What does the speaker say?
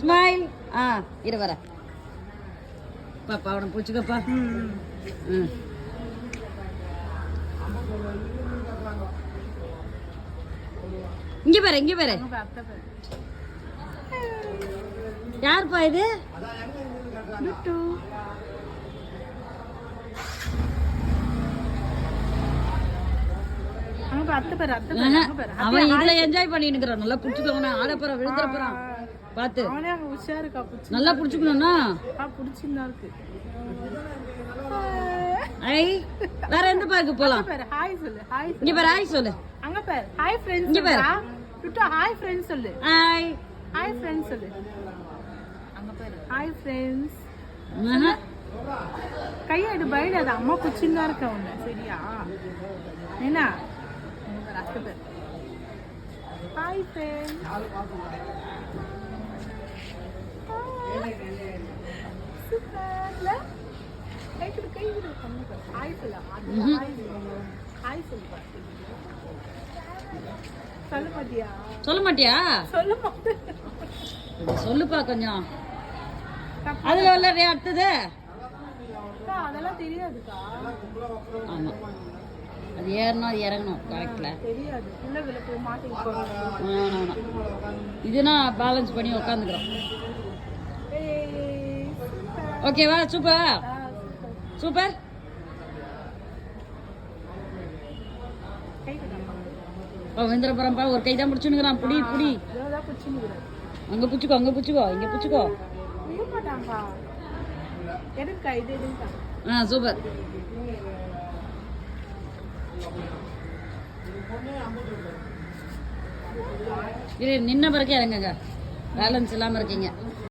Smile. இரு வர பாப்பா அவனை பிடிச்சிக்கப்பா. இங்க பாரு இங்க பாரு. யாருப்பா இது? அவன் இதுல என்ஜாய் பண்ணிட்டு இருக்கிறான். நல்லா புடிச்சுக்கோங்க. ஆட போறான், விழுந்துற போறான். பாத்து நல்லா புடிச்சுக்கணும்னா வேற எந்த பார்க்கு போலாம்? இங்க பாரு ஹாய் சொல்லு. அங்க பாரு ஹாய் ஃப்ரெண்ட்ஸ். இங்க பாரு டுட்டா ஹாய் ஃப்ரெண்ட்ஸ் சொல்லு. ஹாய் ஹாய் ஃப்ரெண்ட்ஸ் சொல்லு. அங்க பாரு ஹாய் ஃப்ரெண்ட்ஸ். கையெடு பயடாத. அம்மா குச்சின்னா இருக்க உன்ன. சரியா? என்ன அங்க பாரு ஹாய் ஃப்ரெண்ட்ஸ். சூப்பர்ல கைக்கு கைக்கு ஹாய் சொல்லு. ஹாய் சொல்லு. சொல்ல மாட்டியா? சொல்ல மாட்டியா? சொல்ல மாட்டேன். சொல்லுப்பா கொஞ்சம். அதுல விளையாடுறியா அடுத்தது? அதெல்லாம் தெரியாதுக்கா. ஆமா அது ஏறணும் அது இறங்கணும் கரெக்ட்ல தெரியாது. உள்ள விளக்கு மாட்டிட்டு இதுனா பேலன்ஸ் பண்ணி உட்காந்துக்கிறோம். ஓகேவா? Super super. வெந்திரபுரம்பா ஒரு கை தான் பிடிச்சுன்னுக்குறான். புடி புடி. அங்க பிடிச்சிக்கோ அங்க பிடிச்சிக்கோ இங்க பிடிச்சிக்கோ. சூப்பர். நின்ன பிறகு இறங்குங்க. பேலன்ஸ் இல்லாம இருக்கீங்க.